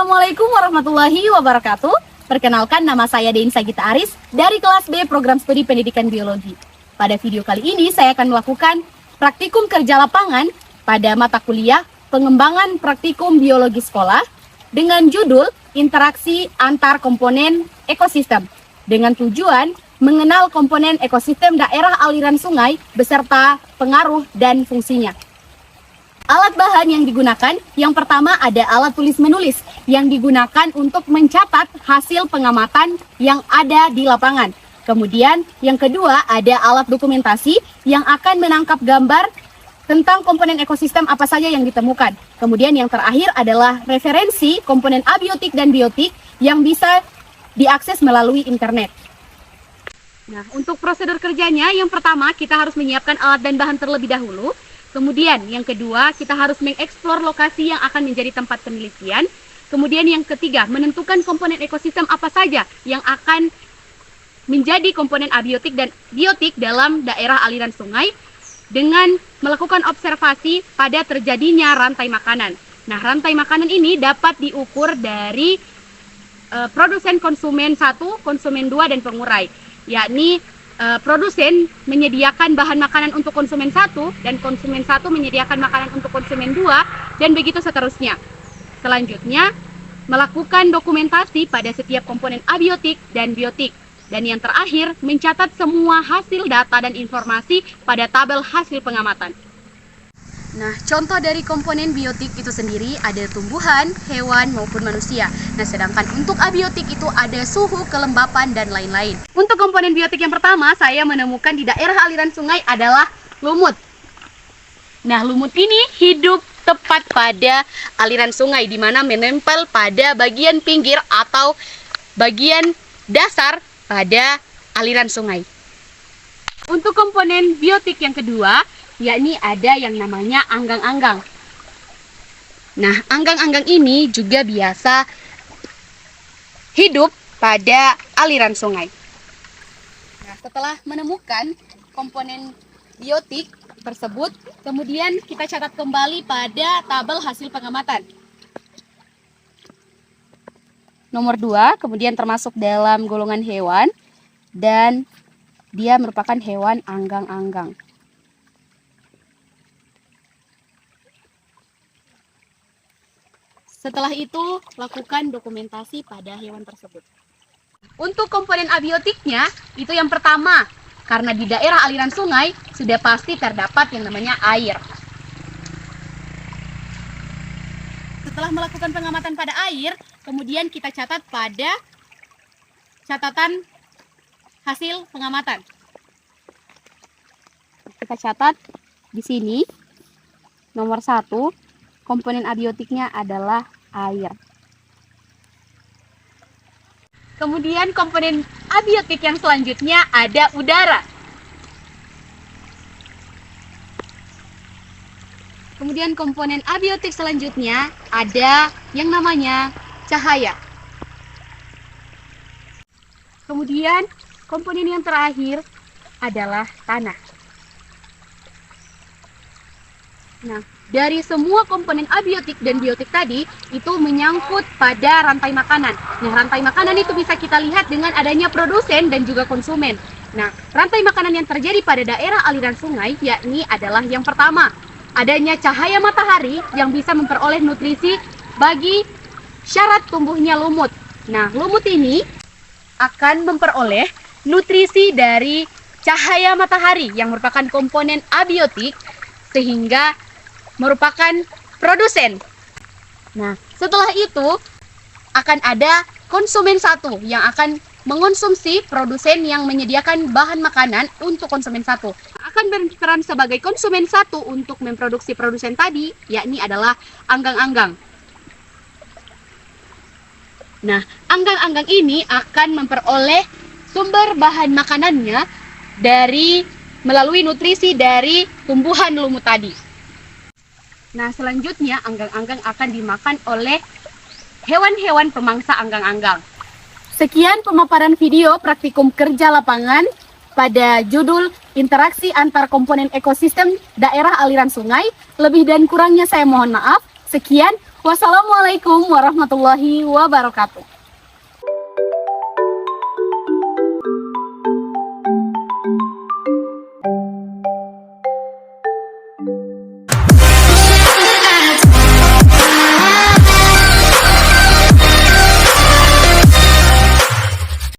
Assalamualaikum warahmatullahi wabarakatuh. Perkenalkan, nama saya Denisa Gita Aris dari kelas B Program Studi Pendidikan Biologi. Pada video kali ini saya akan melakukan praktikum kerja lapangan pada mata kuliah Pengembangan Praktikum Biologi Sekolah dengan judul Interaksi Antar Komponen Ekosistem dengan tujuan mengenal komponen ekosistem daerah aliran sungai beserta pengaruh dan fungsinya. Alat bahan yang digunakan, yang pertama ada alat tulis-menulis yang digunakan untuk mencatat hasil pengamatan yang ada di lapangan. Kemudian yang kedua ada alat dokumentasi yang akan menangkap gambar tentang komponen ekosistem apa saja yang ditemukan. Kemudian yang terakhir adalah referensi komponen abiotik dan biotik yang bisa diakses melalui internet. Nah, untuk prosedur kerjanya, yang pertama kita harus menyiapkan alat dan bahan terlebih dahulu. Kemudian yang kedua, kita harus mengeksplor lokasi yang akan menjadi tempat penelitian. Kemudian yang ketiga, menentukan komponen ekosistem apa saja yang akan menjadi komponen abiotik dan biotik dalam daerah aliran sungai dengan melakukan observasi pada terjadinya rantai makanan. Nah, rantai makanan ini dapat diukur dari produsen konsumen 1, konsumen 2, dan pengurai, yakni produsen menyediakan bahan makanan untuk konsumen 1 dan konsumen 1 menyediakan makanan untuk konsumen 2 dan begitu seterusnya. Selanjutnya, melakukan dokumentasi pada setiap komponen abiotik dan biotik. Dan yang terakhir, mencatat semua hasil data dan informasi pada tabel hasil pengamatan. Nah, contoh dari komponen biotik itu sendiri ada tumbuhan, hewan, maupun manusia. Nah, sedangkan untuk abiotik itu ada suhu, kelembapan, dan lain-lain. Untuk komponen biotik yang pertama, saya menemukan di daerah aliran sungai adalah lumut. Nah, lumut ini hidup tepat pada aliran sungai, di mana menempel pada bagian pinggir atau bagian dasar pada aliran sungai. Untuk komponen biotik yang kedua, yakni ada yang namanya anggang-anggang. Nah, anggang-anggang ini juga biasa hidup pada aliran sungai. Nah, setelah menemukan komponen biotik tersebut, kemudian kita catat kembali pada tabel hasil pengamatan. Nomor 2, kemudian termasuk dalam golongan hewan, dan dia merupakan hewan anggang-anggang. Setelah itu, lakukan dokumentasi pada hewan tersebut. Untuk komponen abiotiknya, itu yang pertama, karena di daerah aliran sungai sudah pasti terdapat yang namanya air. Setelah melakukan pengamatan pada air, kemudian kita catat pada catatan hasil pengamatan. Kita catat di sini, nomor 1, komponen abiotiknya adalah air. Kemudian komponen abiotik yang selanjutnya ada udara. Kemudian komponen abiotik selanjutnya ada yang namanya cahaya. Kemudian komponen yang terakhir adalah tanah. Nah, dari semua komponen abiotik dan biotik tadi, itu menyangkut pada rantai makanan. Nah, rantai makanan itu bisa kita lihat dengan adanya produsen dan juga konsumen. Nah, rantai makanan yang terjadi pada daerah aliran sungai, yakni adalah yang pertama, adanya cahaya matahari yang bisa memperoleh nutrisi bagi syarat tumbuhnya lumut. Nah, lumut ini akan memperoleh nutrisi dari cahaya matahari yang merupakan komponen abiotik, sehingga merupakan produsen. Nah, setelah itu akan ada konsumen 1 yang akan mengonsumsi produsen yang menyediakan bahan makanan untuk konsumen 1. Akan berperan sebagai konsumen 1 untuk memproduksi produsen tadi, yakni adalah anggang-anggang. Nah, anggang-anggang ini akan memperoleh sumber bahan makanannya melalui nutrisi dari tumbuhan lumut tadi. Nah, selanjutnya anggang-anggang akan dimakan oleh hewan-hewan pemangsa anggang-anggang. Sekian pemaparan video praktikum kerja lapangan pada judul Interaksi Antar Komponen Ekosistem Daerah Aliran Sungai. Lebih dan kurangnya saya mohon maaf. Sekian, Wassalamualaikum warahmatullahi wabarakatuh.